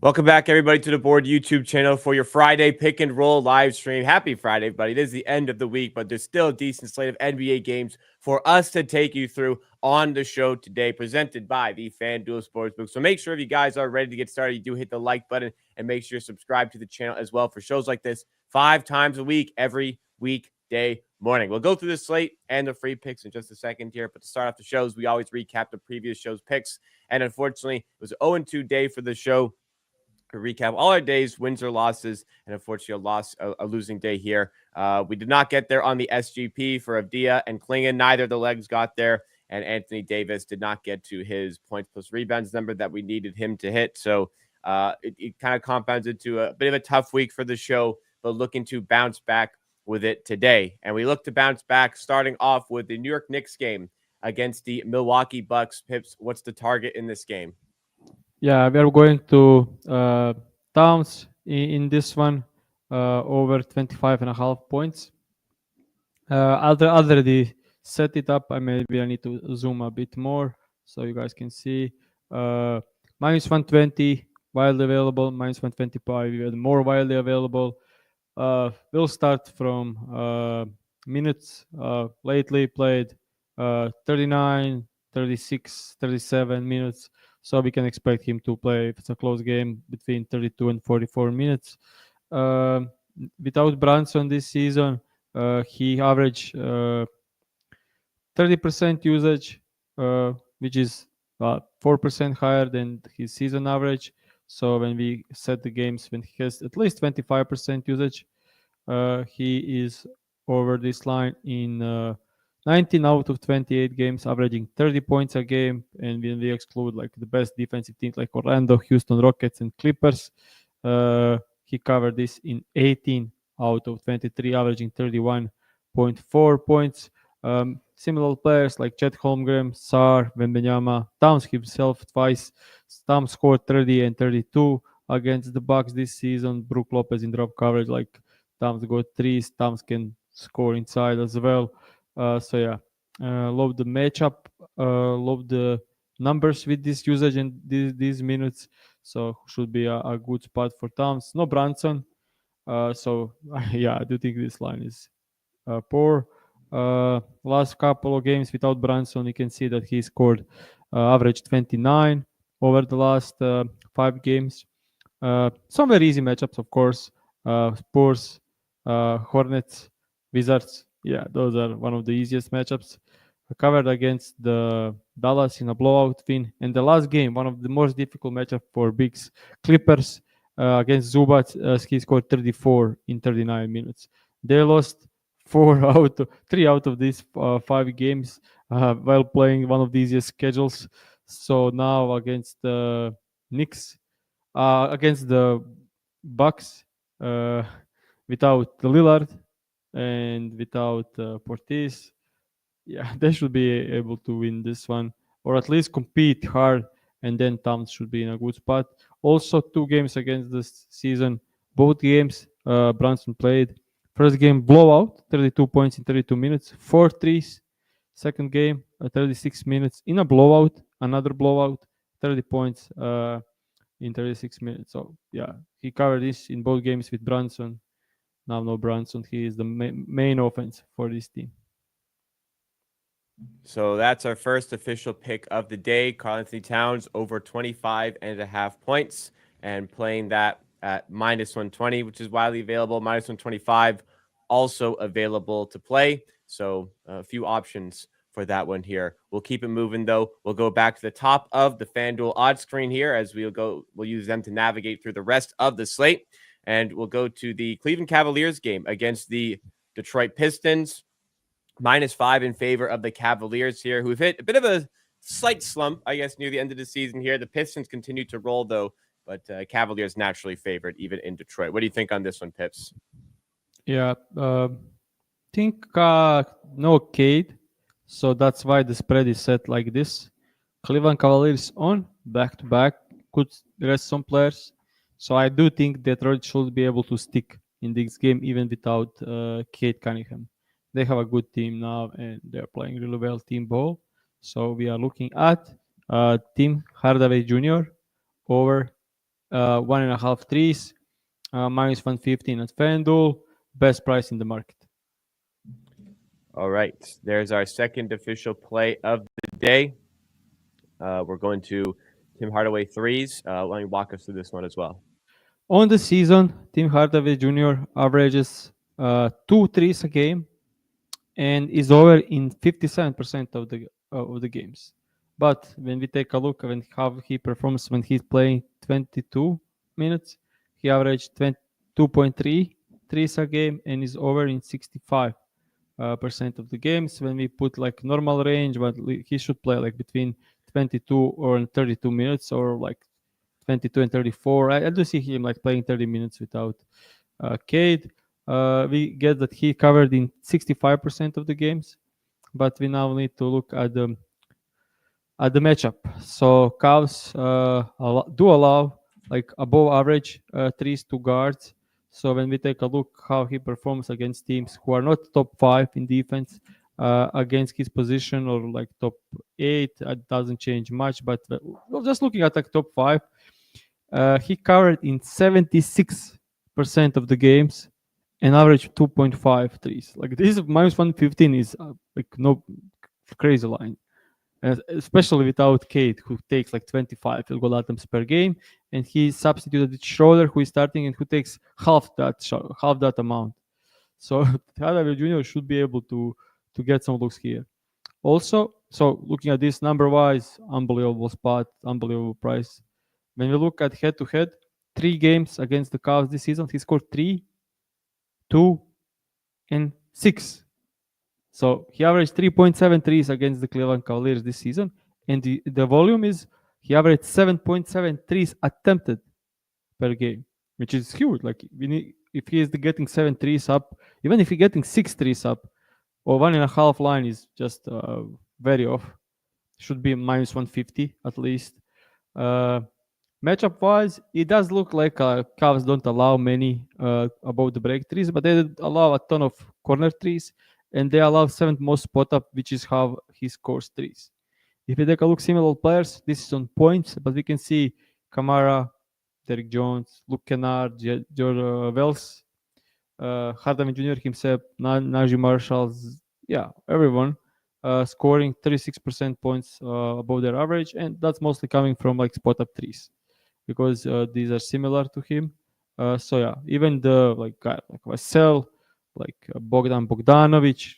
Welcome back, everybody, to the Board YouTube channel for your Friday pick and roll live stream. Happy Friday, everybody. It is the end of the week, but there's still a decent slate of NBA games for us to take you through on the show today, presented by the FanDuel Sportsbook. So make sure if you guys are ready to get started, you do hit the like button and make sure you subscribe to the channel as well for shows like this 5 times a week, every weekday morning. We'll go through the slate and the free picks in just a second here, but to start off the shows, we always recap the previous show's picks, and unfortunately, it was an 0-2 day for the show. Recap all our days, wins or losses, and unfortunately a losing day here. We did not get there on the SGP for Avdia and Klingon. Neither of the legs got there, and Anthony Davis did not get to his points plus rebounds number that we needed him to hit. So it kind of compounds into a bit of a tough week for the show, but looking to bounce back with it today. And we look to bounce back starting off with the New York Knicks game against the Milwaukee Bucks. Pips, what's the target in this game? Yeah, we are going to Towns in this one, over 25.5 points. Already set it up. Maybe I need to zoom a bit more so you guys can see. Minus 120 widely available, minus 125 even more widely available. We'll start from minutes. Lately played 39, 36, 37 minutes. So we can expect him to play, if it's a close game, between 32 and 44 minutes. Without Brunson this season, he averaged 30% usage, which is 4% higher than his season average. So when we set the games when he has at least 25% usage, he is over this line in 19 out of 28 games, averaging 30 points a game. And when we exclude like the best defensive teams like Orlando, Houston Rockets, and Clippers, he covered this in 18 out of 23, averaging 31.4 points. Similar players like Chet Holmgren, Sar, Wembanyama, Towns himself twice. Towns scored 30 and 32 against the Bucks this season. Brook Lopez in drop coverage, like Towns got threes. Towns can score inside as well. So yeah, love the matchup. Love the numbers with this usage and these minutes. So should be a good spot for Towns. No Brunson. So yeah, I do think this line is poor. Last couple of games without Brunson, you can see that he scored average 29 over the last 5 games. Some very easy matchups, of course. Spurs, Hornets, Wizards. Yeah, those are one of the easiest matchups. Covered against the Dallas in a blowout win. And the last game, one of the most difficult matchup for Bigs, Clippers against Zubac. He scored 34 in 39 minutes. They lost 3 out of these 5 games while playing one of the easiest schedules. So now against the Knicks, against the Bucks, without the Lillard and without Portis, yeah, they should be able to win this one, or at least compete hard, and then Towns should be in a good spot. Also, 2 games against this season, both games Brunson played. First game blowout, 32 points in 32 minutes, 4 threes. Second game, 36 minutes in a blowout, another blowout, 30 points in 36 minutes. So yeah, he covered this in both games with Brunson. Now no Brunson, he is the main offense for this team. So that's our first official pick of the day. Karl-Anthony Towns over 25.5 points and playing that at minus 120, which is widely available. Minus 125 also available to play. So a few options for that one here. We'll keep it moving though. We'll go back to the top of the FanDuel odds screen here as we'll use them to navigate through the rest of the slate. And we'll go to the Cleveland Cavaliers game against the Detroit Pistons. -5 in favor of the Cavaliers here, who've hit a bit of a slight slump, I guess, near the end of the season here. The Pistons continue to roll, though, but Cavaliers naturally favored, even in Detroit. What do you think on this one, Pips? Yeah, think no Cade, so that's why the spread is set like this. Cleveland Cavaliers on back-to-back, could rest some players. So I do think Detroit should be able to stick in this game even without Cade Cunningham. They have a good team now and they're playing really well team ball. So we are looking at Tim Hardaway Jr. over 1.5 threes, minus 115 at FanDuel, best price in the market. All right. There's our second official play of the day. We're going to Tim Hardaway threes. Let me walk us through this one as well. On the season, Tim Hardaway Jr. averages 2 threes a game and is over in 57% of the games. But when we take a look at how he performs when he's playing 22 minutes, he averaged 2.3 threes a game and is over in 65% of the games. When we put like normal range, but he should play like between 22 or 32 minutes, or like 22 and 34. I do see him like playing 30 minutes without Cade. We get that he covered in 65% of the games, but we now need to look at the matchup. So Cavs do allow like above average threes to guards. So when we take a look how he performs against teams who are not top 5 in defense, against his position, or like top 8, it doesn't change much. But just looking at like top 5, he covered in 76% of the games and averaged 2.5 threes. Like this minus 115 is like no crazy line. Especially without Cade, who takes like 25 field goal attempts per game, and he substituted Schroeder, who is starting and who takes half that amount. So Hardaway Jr. should be able to get some looks here. Also, so looking at this number wise, unbelievable spot, unbelievable price. When we look at head to head, 3 games against the Cavs this season, he scored 3, 2, and 6. So he averaged 3.7 threes against the Cleveland Cavaliers this season, and the volume is he averaged 7.7 threes attempted per game, which is huge. Like if he is getting 7 threes up, even if he's getting 6 threes up, or 1.5 line is just very off. Should be minus 150 at least. Matchup wise, it does look like Cavs don't allow many above the break threes, but they allow a ton of corner threes, and they allow 7th most spot up, which is how he scores threes. If you take a look similar players, this is on points, but we can see Kamara, Derrick Jones, Luke Kennard, George Wells, Hardaway Jr. himself, Najee Marshall, everyone scoring 36% points above their average, and that's mostly coming from like spot up threes, because these are similar to him. So yeah, even the like Vassell, like Bogdan Bogdanovic,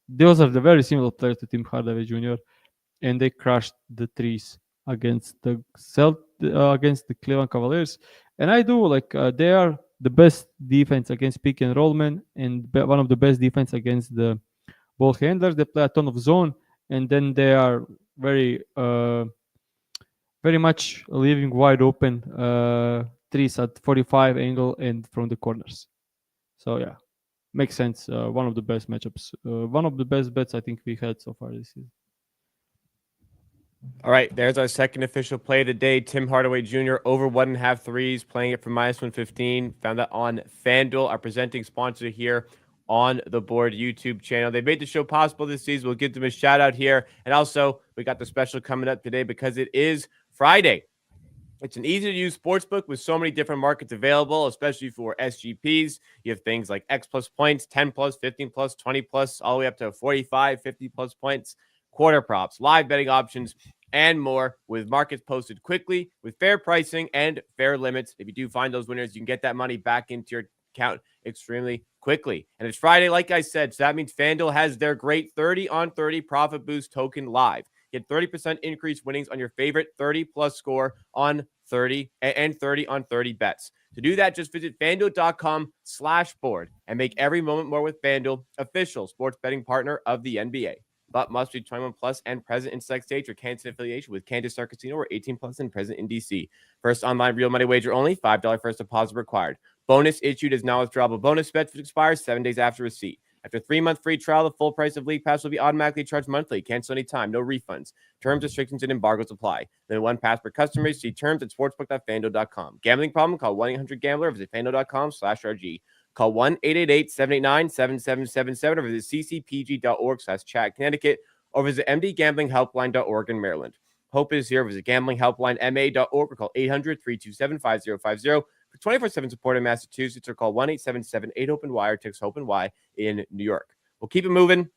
those are the very similar players to Tim Hardaway Jr. and they crushed the threes against against the Cleveland Cavaliers. And I do like they are the best defense against pick and roll men, and one of the best defense against the ball handlers. They play a ton of zone, and then they are very much leaving wide open threes at 45 angle and from the corners. So yeah, makes sense. One of the best matchups, one of the best bets I think we had so far this season. All right, there's our second official play of the day. Tim Hardaway Jr. over 1.5 threes, playing it for minus 115. Found that on FanDuel, our presenting sponsor here on the Board YouTube channel. They made the show possible this season. We'll give them a shout out here. And also, we got the special coming up today because it is Friday. It's an easy-to-use sportsbook with so many different markets available, especially for SGPs. You have things like X plus points, 10 plus, 15 plus, 20 plus, all the way up to 45, 50 plus points, quarter props, live betting options, and more, with markets posted quickly, with fair pricing and fair limits. If you do find those winners, you can get that money back into your account extremely quickly. And it's Friday, like I said, so that means FanDuel has their great 30 on 30 profit boost token live. Get 30% increased winnings on your favorite 30-plus score on 30 and 30 on 30 bets. To do that, just visit FanDuel.com/board and make every moment more with FanDuel, official sports betting partner of the NBA. But must be 21 plus and present in select states or Kansas affiliation with Kansas Star Casino, or 18 plus and present in DC. First online real money wager only. $5 first deposit required. Bonus issued as non-withdrawable bonus bets, which expires 7 days after receipt. After 3-month free trial, the full price of League Pass will be automatically charged monthly. Cancel anytime. No refunds. Terms, restrictions, and embargoes apply. Then one pass per customer. See terms at sportsbook.fanduel.com. Gambling problem? Call 1-800-GAMBLER or visit fanduel.com/RG. Call 1-888-789-7777 or visit ccpg.org/chat Connecticut, or visit mdgamblinghelpline.org in Maryland. Hope is here. Visit gamblinghelplinema.org or call 800-327-5050 for 24/7 support in Massachusetts, or call 1-877-8-OPEN-Y, or text Hope and Y in New York. We'll keep it moving.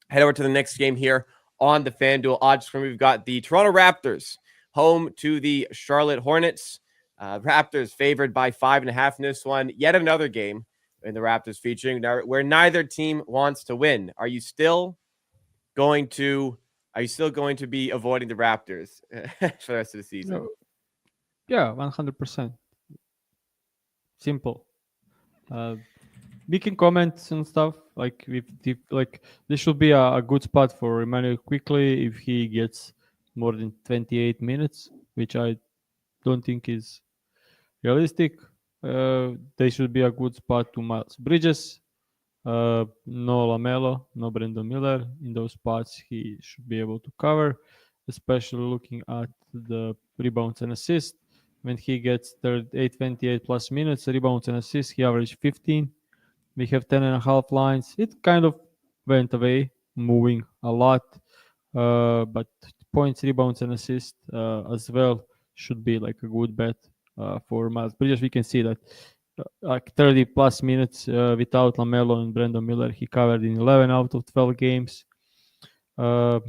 Head over to the next game here on the FanDuel odds screen. We've got the Toronto Raptors home to the Charlotte Hornets. Raptors favored by 5.5 in this one. Yet another game in the Raptors featuring where neither team wants to win. Are you still going to be avoiding the Raptors for the rest of the season? No. Yeah, 100%. Simple. Making comments and stuff like like this should be a good spot for Emmanuel quickly if he gets more than 28 minutes, which I don't think is realistic. They should be a good spot to Miles Bridges. No Lamelo, no Brandon Miller. In those spots, he should be able to cover, especially looking at the rebounds and assists. When he gets 38, 28 plus minutes, rebounds and assists, he averaged 15. We have 10.5 lines. It kind of went away, moving a lot. But points, rebounds, and assists as well should be like a good bet for Miles Bridges. We can see that like 30 plus minutes without Lamelo and Brandon Miller, he covered in 11 out of 12 games. Let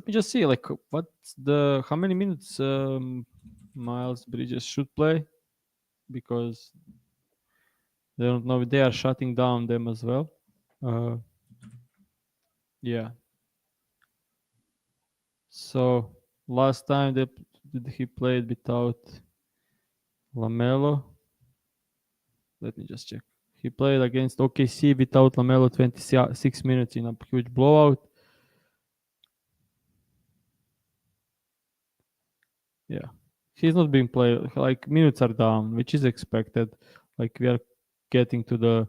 me just see, like, how many minutes Miles Bridges should play, because they don't know if they are shutting down them as well. Yeah. So last time he played without Lamelo. Let me just check. He played against OKC without Lamelo 26 minutes in a huge blowout. Yeah. He's not being played. Like, minutes are down, which is expected. Like, we are getting to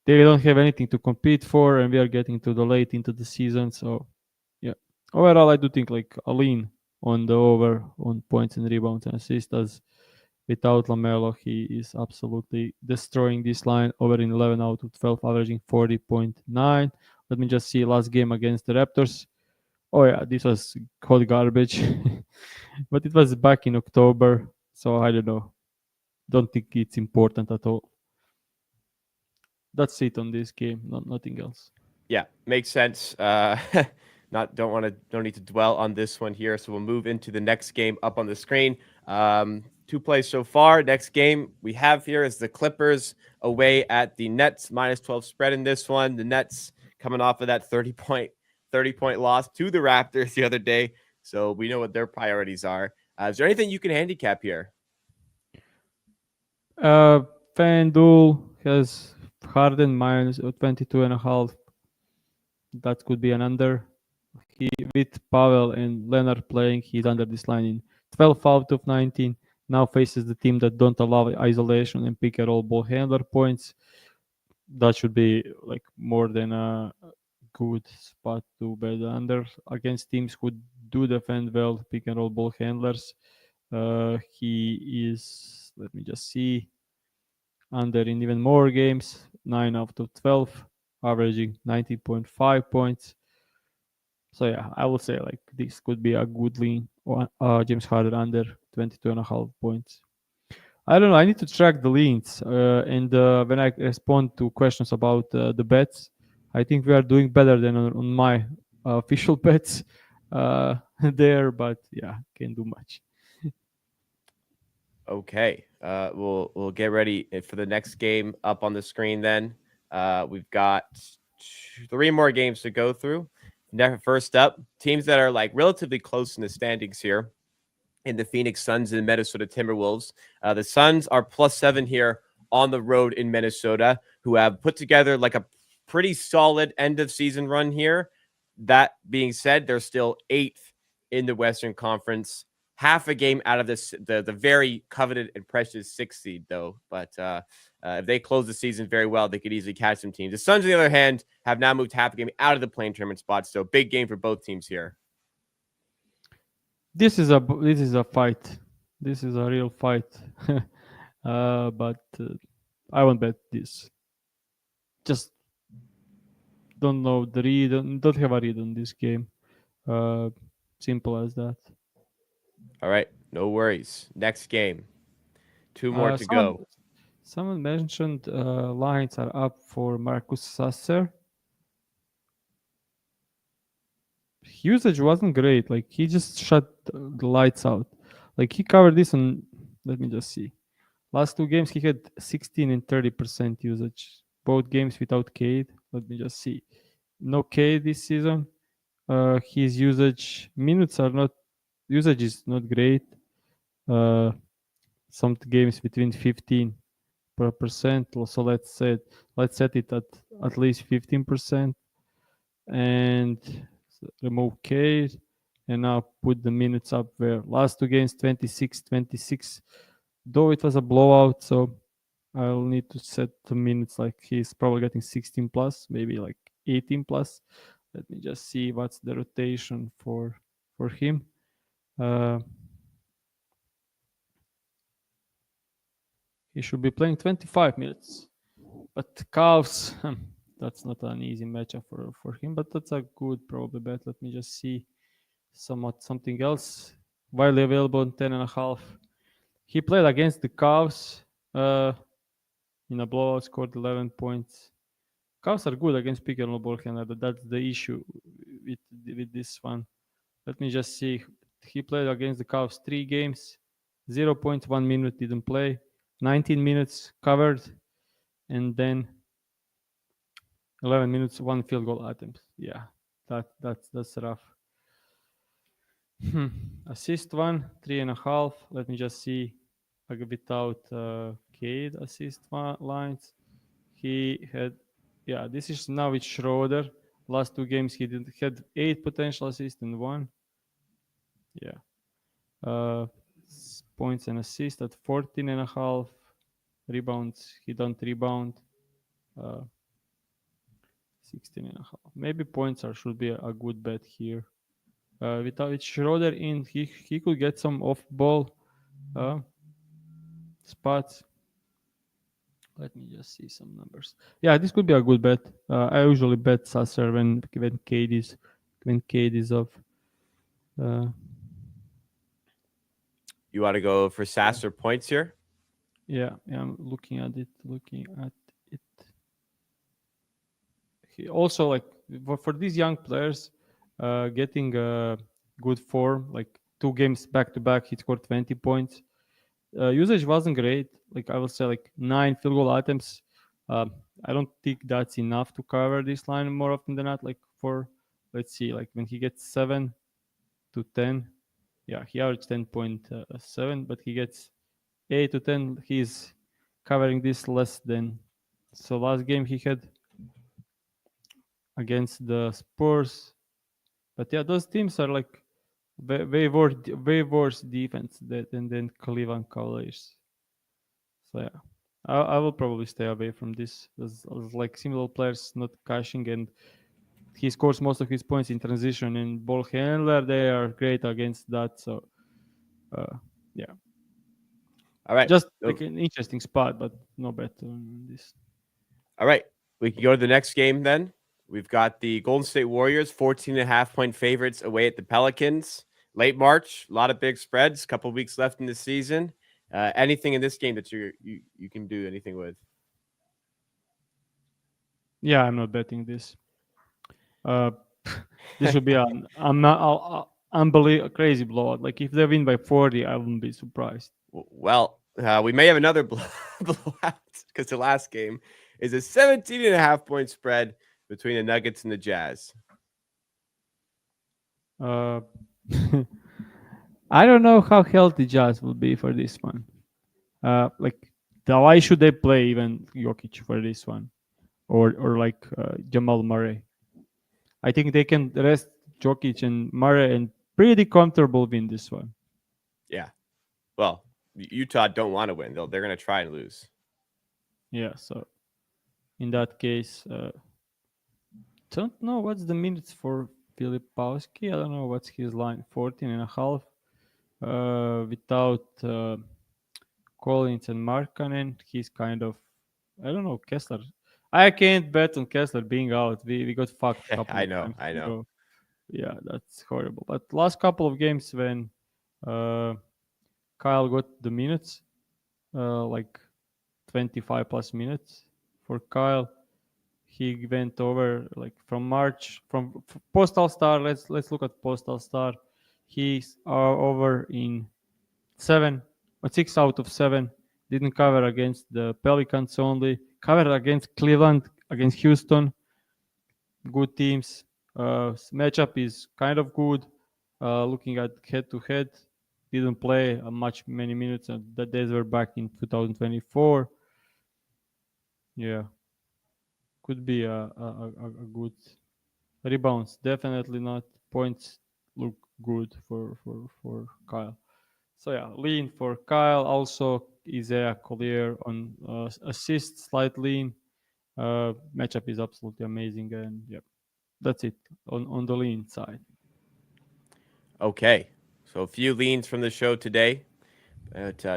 they don't have anything to compete for, and we are getting to the late into the season. So, yeah. Overall, I do think like a lean on the over on points and rebounds and assists, as without Lamelo, he is absolutely destroying this line, over in 11 out of 12, averaging 40.9. Let me just see last game against the Raptors. Oh yeah, this was hot garbage. But it was back in October, so I don't know. Don't think it's important at all. That's it on this game, nothing else. Yeah, makes sense. Don't need to dwell on this one here. So we'll move into the next game up on the screen. 2 plays so far. Next game we have here is the Clippers away at the Nets, -12 spread in this one. The Nets coming off of that 30-point loss to the Raptors the other day. So we know what their priorities are. Is there anything you can handicap here? FanDuel has Harden minus 22.5. That could be an under. He, with Powell and Leonard playing, he's under this line in 12 out of 19. Now faces the team that don't allow isolation and pick and roll ball handler points. That should be like more than a good spot to bet under against teams who do defend well pick and roll ball handlers. He is, let me just see, under in even more games, 9 out of 12, averaging 19.5 points. So yeah, I would say like this could be a good lean. James Harden under 22.5 points. I don't know. I need to track the leans, and when I respond to questions about the bets, I think we are doing better than on my official bets there. But yeah, can't do much. Okay. We'll get ready for the next game up on the screen then. We've got 3 more games to go through. First up, teams that are like relatively close in the standings here in the Phoenix Suns and Minnesota Timberwolves. The Suns are +7 here on the road in Minnesota, who have put together like a pretty solid end of season run here. That being said, they're still 8th in the Western Conference, half a game out of the very coveted and precious 6th seed, though. But if they close the season very well, they could easily catch some teams. The Suns, on the other hand, have now moved half a game out of the play-in tournament spot. So big game for both teams here. This is a fight. This is a real fight. But I won't bet this. Just don't know the read. Don't have a read on this game. Uh, Simple as that. All right, no worries. Next game. Two more Uh, to someone go. someone mentioned lines are up for Marcus Sasser. Usage wasn't great. Like he just shut the lights out. Like he covered this on. Let me just see. Last two games he had 16 and 30% usage. Both games without Cade. Let me just see. No Cade this season. His usage minutes are not usage is not great. Uh, some games between 15 per percent. So let's set it at least 15% and remove K and now put the minutes up where last two games 26 26, though it was a blowout, so I'll need to set the minutes like he's probably getting 16 plus, maybe like 18 plus. Let me just see what's the rotation for him. uh, he should be playing 25 minutes, but Cavs, that's not an easy matchup for him, but that's a good probably bet. Let me just see something else. Widely available in 10.5. He played against the Cavs uh, in a blowout, scored 11 points. Cavs are good against pick and roll ball handler, but that's the issue with this one. Let me just see. He played against the Cavs 3 games, 0 points, 1 minute didn't play, 19 minutes covered, and then 11 minutes, one field goal attempt. Yeah, that's rough. Hmm. Assist one, 3.5. Let me just see. Like without Cade assist lines. He had, yeah, this is now with Schroeder. Last two games he had 8 potential assists and one. Yeah. Uh, Points and assists at 14.5. Rebounds, he don't rebound. Uh, 16.5. Maybe points are should be a good bet here. Without Schroeder in, he could get some off ball uh, spots. Let me just see some numbers. Yeah, this could be a good bet. I usually bet Sasser when Cade is off. Uh, You want to go for Sasser points here? yeah, I'm looking at it. Looking at it. He also like for these young players, getting good form, like 2 games back to back, he scored 20 points. Usage wasn't great. Like I will say, like 9 field goal attempts. Um, I don't think that's enough to cover this line more often than not. Like for let's see, like when he gets 7 to 10, yeah, he averaged 10.7, but he gets 8 to 10. He's covering this less than. So last game he had against the Spurs, but yeah, those teams are like way worse defense than Cleveland Cavaliers. So yeah, I will probably stay away from this. As like similar players not cashing, and he scores most of his points in transition and ball handler. They are great against that. So yeah, All right. just Oh, like an interesting spot, but no bet on this. all right. We can go to the next game then. We've got the Golden State Warriors, 14.5 point favorites away at the Pelicans. Late March, a lot of big spreads, couple weeks left in the season. Anything in this game that you can do anything with? Yeah, I'm not betting this. Uh, this would be an unbelievable crazy blowout. Like if they win by 40, I wouldn't be surprised. Well, we may have another blowout because the last game is a 17.5 point spread between the Nuggets and the Jazz. Uh, I don't know how healthy Jazz will be for this one. Like, why should they play even Jokic for this one, or like Jamal Murray? I think they can rest Jokic and Murray and pretty comfortable win this one. Yeah. Well, Utah don't want to win. They're going to try and lose. Yeah, so in that case, don't know what's the minutes for Filipowski. I don't know what's his line. 14.5. Without Collins and Markkanen, he's kind of, I don't know, Kessler. I can't bet on Kessler being out. We got fucked a couple I of know. times I in a know. row. Yeah, that's horrible. But last couple of games when uh, Kyle got the minutes, like 25 plus minutes for Kyle, he went over like from March from Postal Star. Let's look at Postal Star. He's over in 6 out of 7. Didn't cover against the Pelicans only. Covered against Cleveland, against Houston. Good teams. Matchup is kind of good. Looking at head to head, didn't play many minutes, and that days were back in 2024. Yeah, could be a good rebounds. Definitely not. Points look good for Kyle. So yeah, lean for Kyle. Also Isaiah Collier on assist, slight lean. Matchup is absolutely amazing, and yeah, that's it on the lean side. Okay, so a few leans from the show today.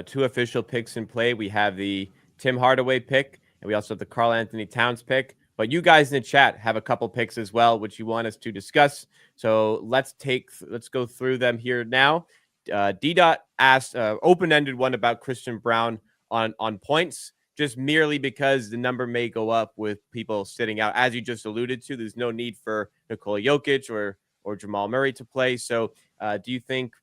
Two official picks in play. We have the Tim Hardaway pick, and we also have the Karl Anthony Towns pick. But you guys in the chat have a couple picks as well, which you want us to discuss. So let's go through them here now. D. Dot asked open-ended one about Christian Brown on points, just merely because the number may go up with people sitting out. As you just alluded to, there's no need for Nikola Jokic or Jamal Murray to play. So do you think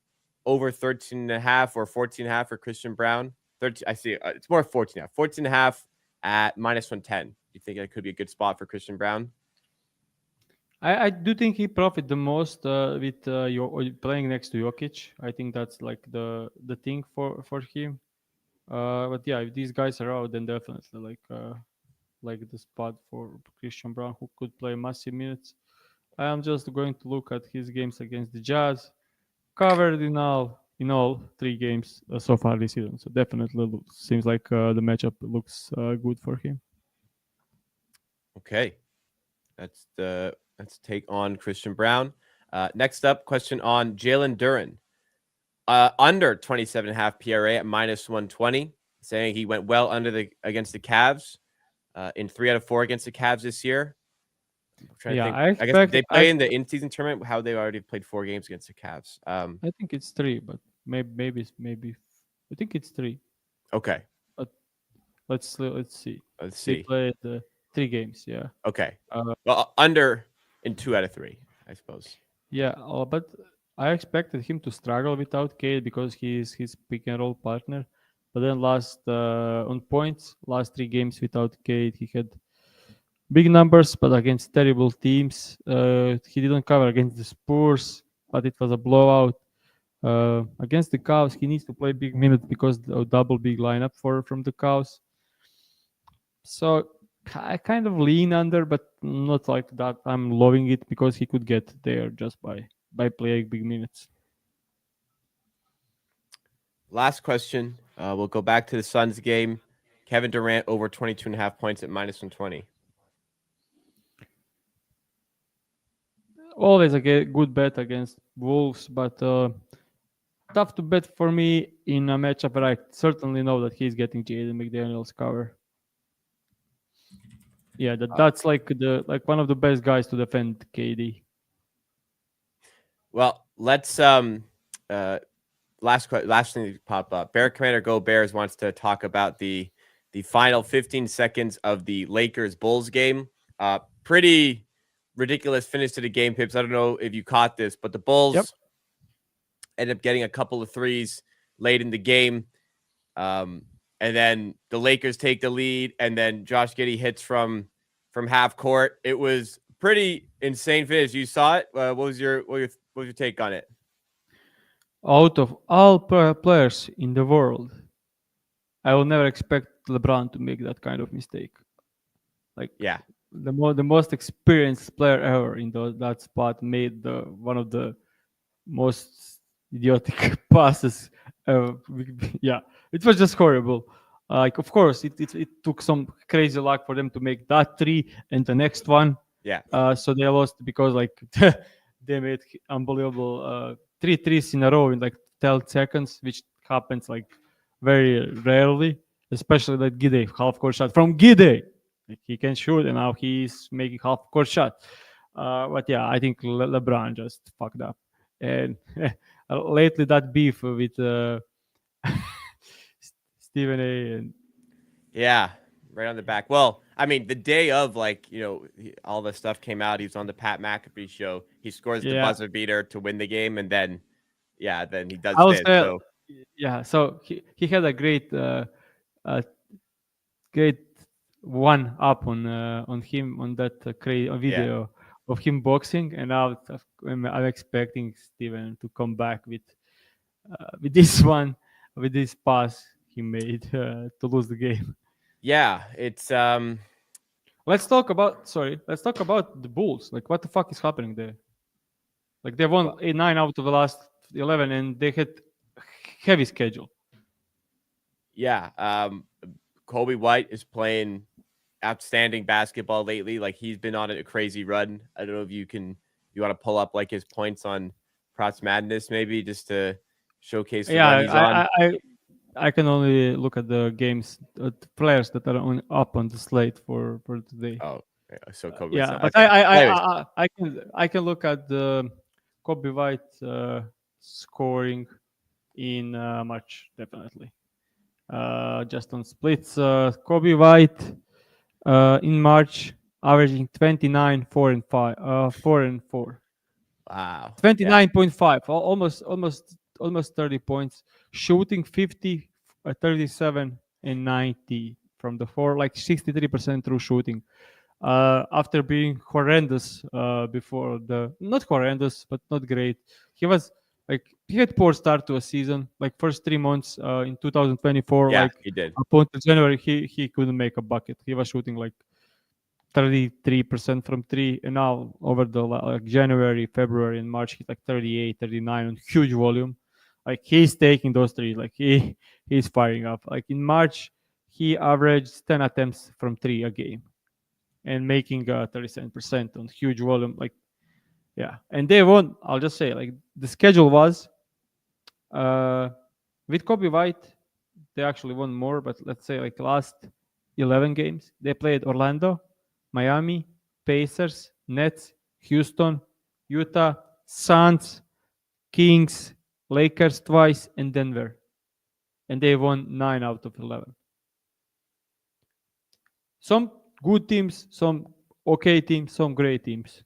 over 13.5 or 14.5 for Christian Brown? 13, I see. It's more 14.5. 14.5 at minus 110. Do you think that could be a good spot for Christian Brown? I do think he profit the most with playing next to Jokic. I think that's like the thing for him. But yeah, if these guys are out, then definitely like the spot for Christian Brown, who could play massive minutes. I am just going to look at his games against the Jazz, covered in all 3 games so far this season. So definitely seems like the matchup looks good for him. Okay. Let's take on Christian Brown. Next up, question on Jalen Duren. Under 27.5 PRA at minus 120, saying he went well against the Cavs in 3 out of 4 against the Cavs this year. I'm trying to think. I guess did they play in the in-season tournament? How they already played 4 games against the Cavs. I think it's 3, but maybe I think it's 3. Okay. But let's see. Let's They see. played 3 games. Yeah. Okay. Well, under in 2 out of 3, I suppose. Yeah, but I expected him to struggle without Cade because he's his pick and roll partner. But then on points, last 3 games without Cade, he had big numbers, but against terrible teams. He didn't cover against the Spurs, but it was a blowout. Against the Cavs, he needs to play big minutes because of double big lineup from the Cavs. So I kind of lean under, but not like that. I'm loving it because he could get there just by playing big minutes. Last question. We'll go back to the Suns game. Kevin Durant over 22.5 points at minus 120. Always a good bet against Wolves, but tough to bet for me in a matchup where I certainly know that he's getting Jaden McDaniels cover. Yeah, that's like one of the best guys to defend KD. Well, let's last thing to pop up. Bear Commander Go Bears wants to talk about the final 15 seconds of the Lakers Bulls game. Pretty ridiculous finish to the game, Pips. I don't know if you caught this, but the Bulls ended up getting a couple of threes late in the game. And then the Lakers take the lead, and then Josh Giddey hits from half court. It was pretty insane finish. You saw it. What was your take on it? Out of all players in the world, I will never expect LeBron to make that kind of mistake. Like, yeah, the most experienced player ever in that spot made one of the most idiotic passes. Yeah, it was just horrible. Like, of course, it took some crazy luck for them to make that 3 and the next one. Yeah. So they lost because like they made unbelievable 3 threes in a row in like 12 seconds, which happens like very rarely, especially that Giddey half court shot from Giddey. Like, he can shoot, and now he's making half court shot. But yeah, I think LeBron just fucked up. And lately, that beef with Stephen A. and Yeah, right on the back. Well, I mean, the day of, like, all the stuff came out. He was on the Pat McAfee show. He scores the yeah, buzzer beater to win the game, and then, yeah, then he I does would this. say, So yeah. So he had a uh, great one up on him on that yeah, video of him boxing, and now I'm expecting Steven to come back with this one, with this pass he made to lose the game. yeah, it's Let's talk about the Bulls. Like, what the fuck is happening there? Like, they won well, 9 out of the last 11, and they had heavy schedule. yeah. Kobe White is playing outstanding basketball lately. Like, he's been on a crazy run. I don't know if you want to pull up like his points on Props Madness, maybe just to showcase the Yeah, run he's on. I can only look at the games, the players that are up on the slate for today. Oh, yeah, so Kobe White's Yeah, not but okay. Anyways, I can look at the Kobe White scoring in March definitely. Just on splits, Kobe White in March averaging 29, 4 and 5, 4 and 4. wow, yeah, 29.5, almost 30 points, shooting 50, 37 and 90 from the four, like 63% true shooting. After being horrendous before the not horrendous but not great. He had poor start to a season. Like first 3 months in 2024, yeah, like he did. up until January, he couldn't make a bucket. He was shooting like 33% from three, and now over the like January, February, and March, he's like 38, 39 on huge volume. Like he's taking those threes. Like he's firing up. Like in March, he averaged 10 attempts from three a game and making 37% on huge volume. Like, yeah. And they won. I'll just say, like, the schedule was uh, with Kobe White, they actually won more, but let's say, like, last 11 games, they played Orlando, Miami, Pacers, Nets, Houston, Utah, Suns, Kings, Lakers twice, and Denver. And they won 9 out of 11. Some good teams, some okay teams, some great teams.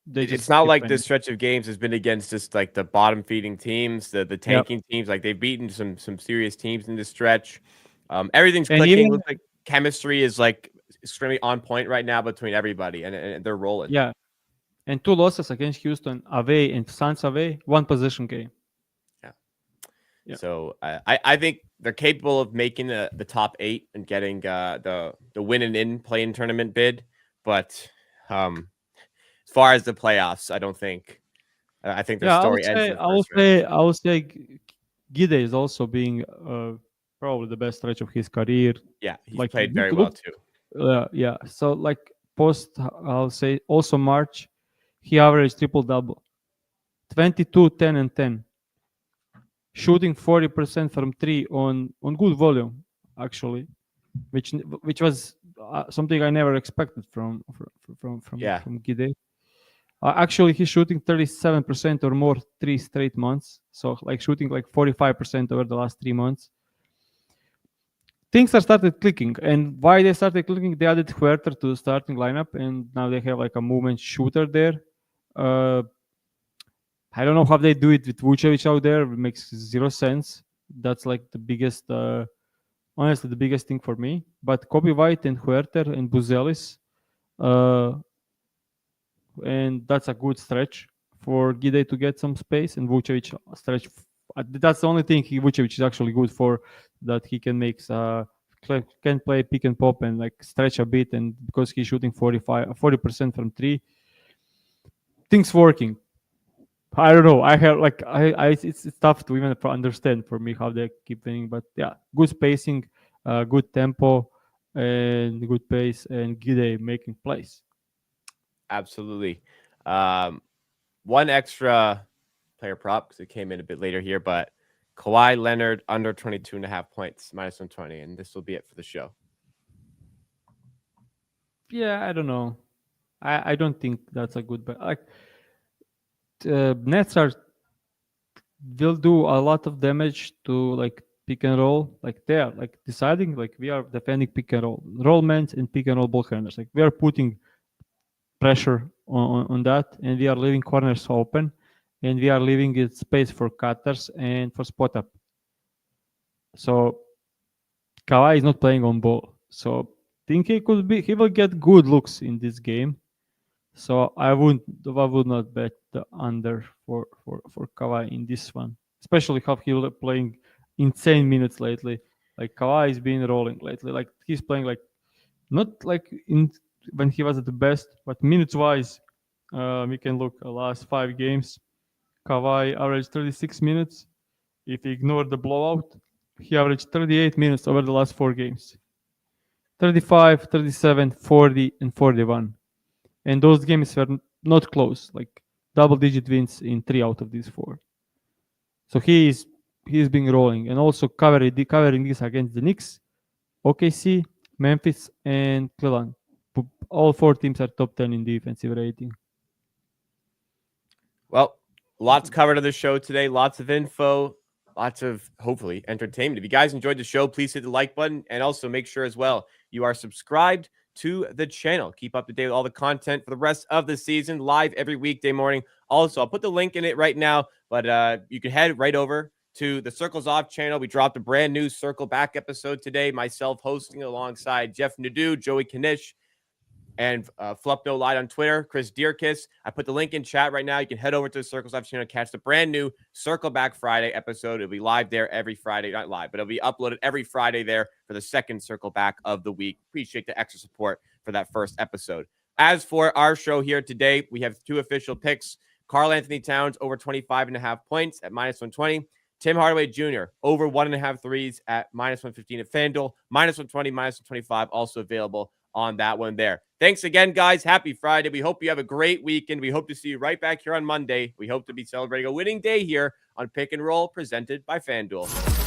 They It's just not keep like winning. this stretch of games has been against just like the bottom feeding teams, the Yep. tanking teams. Like they've beaten some serious teams in this stretch. Everything's And clicking. even Looks like chemistry is like extremely on point right now between everybody, and they're rolling. yeah, and 2 losses against Houston away and Suns away, one possession game. Yeah. Yeah. So I think they're capable of making the top 8 and getting the win and in play-in tournament bid, but as far as the playoffs, I don't think. I think their Yeah, story ends in the first round. I would say Gide is also being probably the best stretch of his career. Yeah, he's Like played very well too. yeah. So like post, I'll say also March, he averaged triple double, 22, 10, and 10, shooting 40% from three on good volume actually, which was something I never expected Yeah, from Gide. Actually, he's shooting 37% or more 3 straight months. So, like, shooting like 45% over the last 3 months. Things are started clicking. And why they started clicking, they added Huerter to the starting lineup. And now they have like a movement shooter there. Uh, I don't know how they do it with Vucevic out there. It makes zero sense. That's like the biggest, honestly, the biggest thing for me. But Kobe White and Huerter and Buzelis, uh, and that's a good stretch for Gide to get some space, and Vucevic stretch. That's the only thing Vucevic is actually good for, that he can make can play pick and pop and like stretch a bit, and because he's shooting 40% from three, things working. I don't know. I have like it's tough to even understand for me how they keep winning, but yeah, good spacing, good tempo, and good pace, and Gide making plays. absolutely. One extra player prop because it came in a bit later here, but Kawhi Leonard under 22.5 points, -120, and this will be it for the show. Yeah, I don't know. I don't think that's a good bet. Like Nets will do a lot of damage to like pick and roll. Like they are like deciding like we are defending pick and roll men and pick and roll ball handlers. Like we are putting pressure on that, and we are leaving corners open, and we are leaving it space for cutters and for spot up. So Kawhi is not playing on ball. So think he will get good looks in this game. So I would not bet the under for Kawhi in this one, especially how he was playing insane minutes lately. Like Kawhi is been rolling lately. Like he's playing like not like in when he was at the best, but minutes wise, we can look at last 5 games. Kawhi averaged 36 minutes. If we ignore the blowout, he averaged 38 minutes over the last 4 games. 35, 37, 40, and 41. And those games were not close, like double-digit wins in 3 out of these 4. So he's been rolling, and also covering this against the Knicks, OKC, Memphis, and Cleveland. All 4 teams are top 10 in defensive rating. Well, lots covered on the show today. Lots of info. Lots of, hopefully, entertainment. If you guys enjoyed the show, please hit the like button. And also make sure as well you are subscribed to the channel. Keep up to date with all the content for the rest of the season, live every weekday morning. Also, I'll put the link in it right now, but you can head right over to the Circles Off channel. We dropped a brand new Circle Back episode today, myself hosting alongside Jeff Nadeau, Joey Kanish, and Flup No Light on Twitter, Chris Deerkiss. I put the link in chat right now. You can head over to the Circles Live channel, catch the brand new Circle Back Friday episode. It'll be live there every Friday, not live, but it'll be uploaded every Friday there for the second Circle Back of the week. Appreciate the extra support for that first episode. As for our show here today, we have 2 official picks. Karl Anthony Towns over 25.5 points at -120. Tim Hardaway Jr. over 1.5 threes at -115 at FanDuel. -120, -125 also available on that one there. Thanks again, guys. Happy Friday. We hope you have a great weekend. We hope to see you right back here on Monday. We hope to be celebrating a winning day here on Pick and Roll presented by FanDuel.